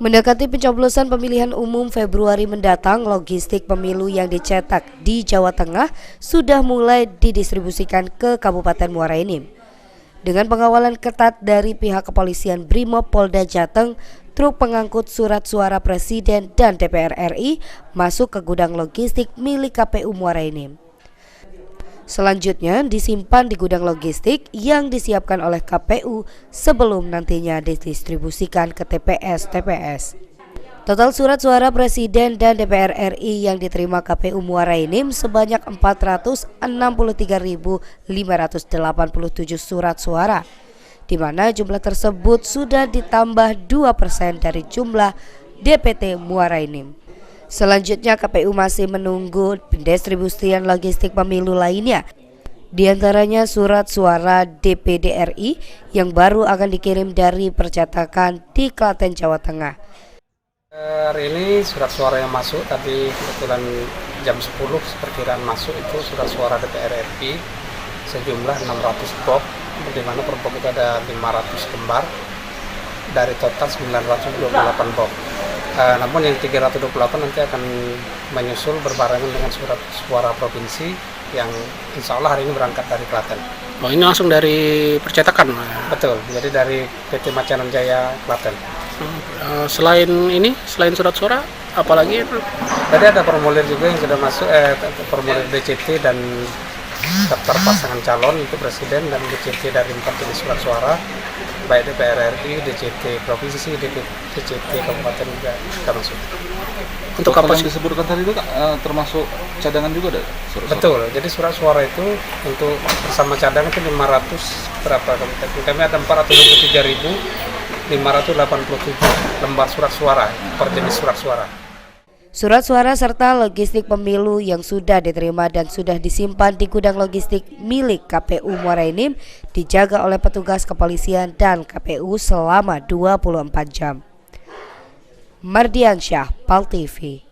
Mendekati pencoblosan pemilihan umum Februari mendatang, logistik pemilu yang dicetak di Jawa Tengah sudah mulai didistribusikan ke Kabupaten Muara Enim. Dengan pengawalan ketat dari pihak kepolisian Brimob Polda Jateng, truk pengangkut surat suara Presiden dan DPR RI masuk ke gudang logistik milik KPU Muara Enim. Selanjutnya disimpan di gudang logistik yang disiapkan oleh KPU sebelum nantinya didistribusikan ke TPS. Total surat suara Presiden dan DPR RI yang diterima KPU Muara Enim sebanyak 463.587 surat suara, di mana jumlah tersebut sudah ditambah 2% dari jumlah DPT Muara Enim. Selanjutnya KPU masih menunggu pendistribusian logistik pemilu lainnya, di antaranya surat suara DPD RI yang baru akan dikirim dari percetakan di Klaten, Jawa Tengah. Hari ini surat suara yang masuk tadi kebetulan jam 10 perkiraan masuk itu surat suara DPR RI sejumlah 600 box, di mana per box itu ada 500 lembar dari total 928 box. Namun yang 328 nanti akan menyusul berbarengan dengan surat suara provinsi yang insya Allah hari ini berangkat dari Klaten. Oh, ini langsung dari percetakan? Betul, jadi dari PT Macanan Jaya Klaten. Selain surat suara, apalagi? Tadi ada formulir juga yang sudah masuk, formulir DCT dan daftar pasangan calon untuk Presiden dan DCT dari 4 jenis surat suara, baik DPR RI, DCT Provinsi, DCT Kabupaten juga sudah masuk. Untuk apa yang disebutkan tadi itu termasuk cadangan juga ada? Betul, jadi surat suara itu untuk bersama cadangan itu 500 berapa? Kami ada 423.587 lembar surat suara per jenis surat suara. Surat suara serta logistik pemilu yang sudah diterima dan sudah disimpan di gudang logistik milik KPU Muara Enim dijaga oleh petugas kepolisian dan KPU selama 24 jam. Mardiansyah, PAL TV.